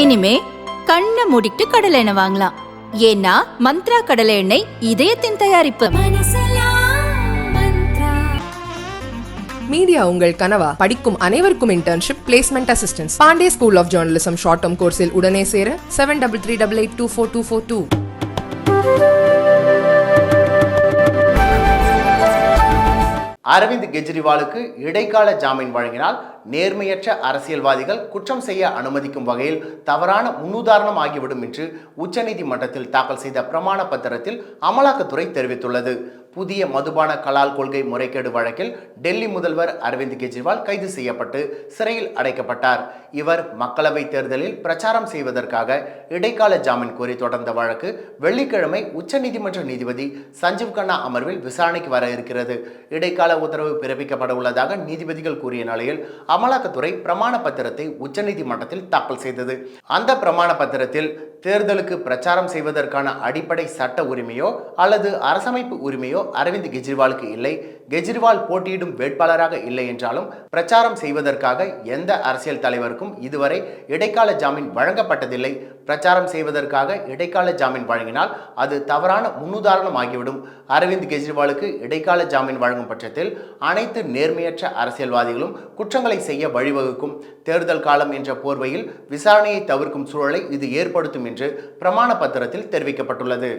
இனிமே கண்ணை மூடிட்டு கடலை எண்ணெய் வாங்கலாம். ஏன்னா மந்த்ரா கடலை எண்ணெய் இதயத்தின் தயாரிப்பு. மீடியா உங்கள் கனவா? படிக்கும் அனைவருக்கும் internship, placement assistance. Pandey school of journalism short term கோர்ஸில் உடனே சேர 7338824242. அரவிந்த் கெஜ்ரிவாலுக்கு இடைக்கால ஜாமீன் வழங்கினால் நேர்மையற்ற அரசியல்வாதிகள் குற்றம் செய்ய அனுமதிக்கும் வகையில் தவறான முன்னுதாரணம் ஆகிவிடும் என்று உச்சநீதிமன்றத்தில் தாக்கல் செய்த பிரமாண பத்திரத்தில் அமலாக்கத்துறை தெரிவித்துள்ளது. புதிய மதுபான கலால் கொள்கை முறைகேடு வழக்கில் டெல்லி முதல்வர் அரவிந்த் கெஜ்ரிவால் கைது செய்யப்பட்டு சிறையில் அடைக்கப்பட்டார். இவர் மக்களவைத் தேர்தலில் பிரச்சாரம் செய்வதற்காக இடைக்கால ஜாமீன் கோரி தொடர்ந்த வழக்கு வெள்ளிக்கிழமை உச்சநீதிமன்ற நீதிபதி சஞ்சீவ் கண்ணா அமர்வில் விசாரணைக்கு வர இருக்கிறது. இடைக்கால உத்தரவு பிறப்பிக்கப்பட உள்ளதாக நீதிபதிகள் கூறிய நிலையில் அமலாக்கத்துறை பிரமாண பத்திரத்தை உச்சநீதிமன்றத்தில் தாக்கல் செய்தது. அந்த பிரமாண பத்திரத்தில் தேர்தலுக்கு பிரச்சாரம் செய்வதற்கான அடிப்படை சட்ட உரிமையோ அல்லது அரசமைப்பு உரிமையோ அரவிந்த் கெஜ்ரிவாலுக்கு இல்லை. கெஜ்ரிவால் போட்டியிடும் வேட்பாளராக இல்லை என்றாலும் பிரச்சாரம் செய்வதற்காக எந்த அரசியல் தலைவருக்கும் இதுவரை இடைக்கால ஜாமீன் வழங்கப்பட்டதில்லை. பிரச்சாரம் செய்வதற்காக இடைக்கால ஜாமீன் வழங்கினால் அது தவறான முன்னுதாரணம் ஆகிவிடும். அரவிந்த் கெஜ்ரிவாலுக்கு இடைக்கால ஜாமீன் வழங்கும் பட்சத்தில் அனைத்து நேர்மையற்ற அரசியல்வாதிகளும் குற்றங்களை செய்ய வழிவகுக்கும். தேர்தல் காலம் என்ற போர்வையில் விசாரணையை தவிர்க்கும் சூழலை இது ஏற்படுத்தும் என்று பிரமாண பத்திரத்தில் தெரிவிக்கப்பட்டுள்ளது.